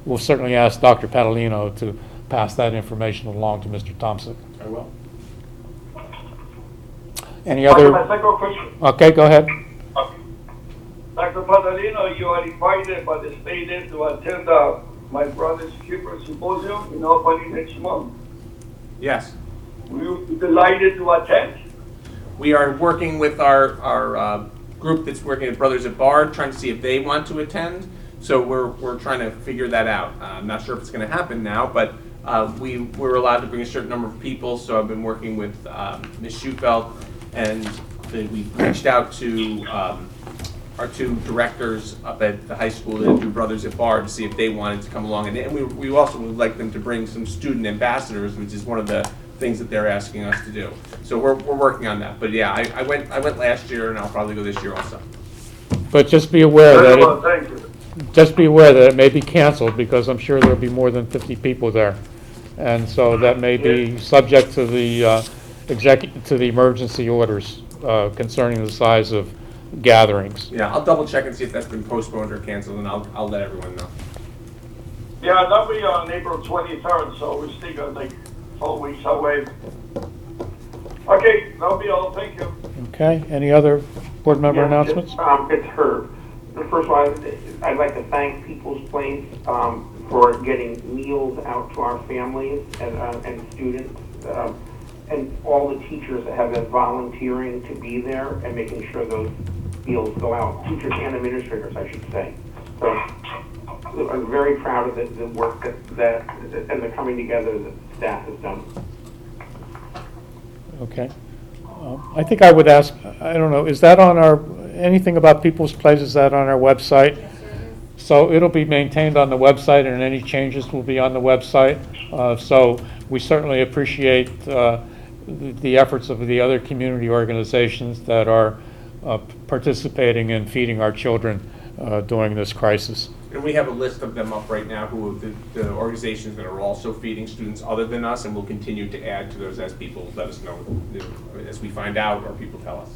we'll certainly ask Dr. Padalino to pass that information along to Mr. Thompson. I will. Any other? My second question. Okay, go ahead. Dr. Padalino, you are invited by the state to attend my brother's Cuba symposium in Albany next month. Yes. Will you be delighted to attend? We are working with our group that's working at Brothers at Bard, trying to see if they want to attend. So we're trying to figure that out. I'm not sure if it's going to happen now, but we were allowed to bring a certain number of people. So I've been working with Ms. Schufeld, and we reached out to our two directors up at the high school that do Brothers at Bard to see if they wanted to come along. And we also would like them to bring some student ambassadors, which is one of the things that they're asking us to do. So we're working on that. But yeah, I went last year, and I'll probably go this year also. But just be aware Very that well, thank you. just be aware that it may be canceled, because I'm sure there'll be more than 50 people there. And so that may be subject to the to the emergency orders concerning the size of gatherings. Yeah, I'll double check and see if that's been postponed or canceled, and I'll let everyone know. Yeah, that'll be on April 23rd, so we're still like 4 weeks away. Okay, that'll be all. Thank you. Okay, any other board member announcements? It's Herb. First of all, I'd like to thank People's Place for getting meals out to our families and students, and all the teachers that have been volunteering to be there and making sure those meals go out. Teachers and administrators, I should say. So I'm very proud of the work that and the coming together that staff has done. Okay. I think I would ask, I don't know, is that on our, anything about People's Place, is that on our website? Yes, sir, it is. So it'll be maintained on the website, and any changes will be on the website. So we certainly appreciate the efforts of the other community organizations that are participating in feeding our children during this crisis. And we have a list of them up right now, who the organizations that are also feeding students other than us, and we'll continue to add to those as people let us know, as we find out or people tell us.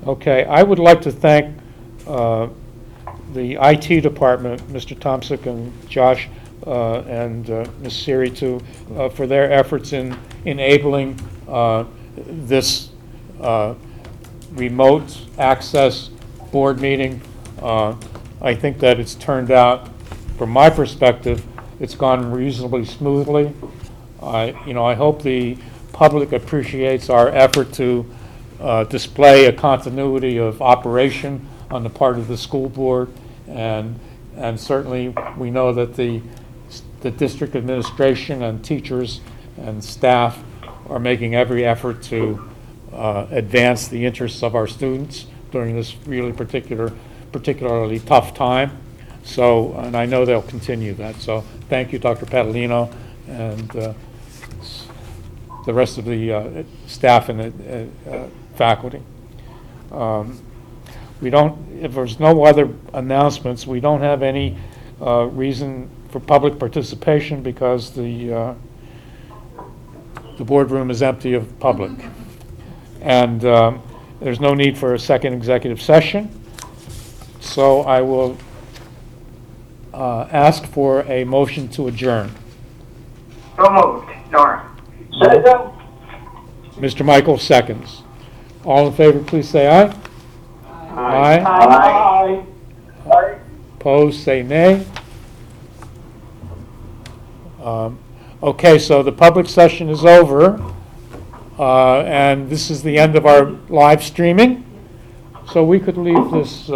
Okay, I would like to thank the IT department, Mr. Thompson and Josh and Ms. Siri too, for their efforts in enabling this remote access board meeting. I think that it's turned out, from my perspective, it's gone reasonably smoothly. I hope the public appreciates our effort to display a continuity of operation on the part of the school board, and certainly we know that the district administration and teachers and staff are making every effort to advance the interests of our students during this really particularly tough time. So, and I know they'll continue that. So thank you, Dr. Padalino, and the rest of the staff and the faculty. We don't, if there's no other announcements, we don't have any reason for public participation, because the boardroom is empty of public. And there's no need for a second executive session. So I will ask for a motion to adjourn. So moved. Nora. Second. Mr. Michael seconds. All in favor, please say aye. Aye. Aye. Aye. Opposed, say nay. Okay, so the public session is over, and this is the end of our live streaming. So we could leave this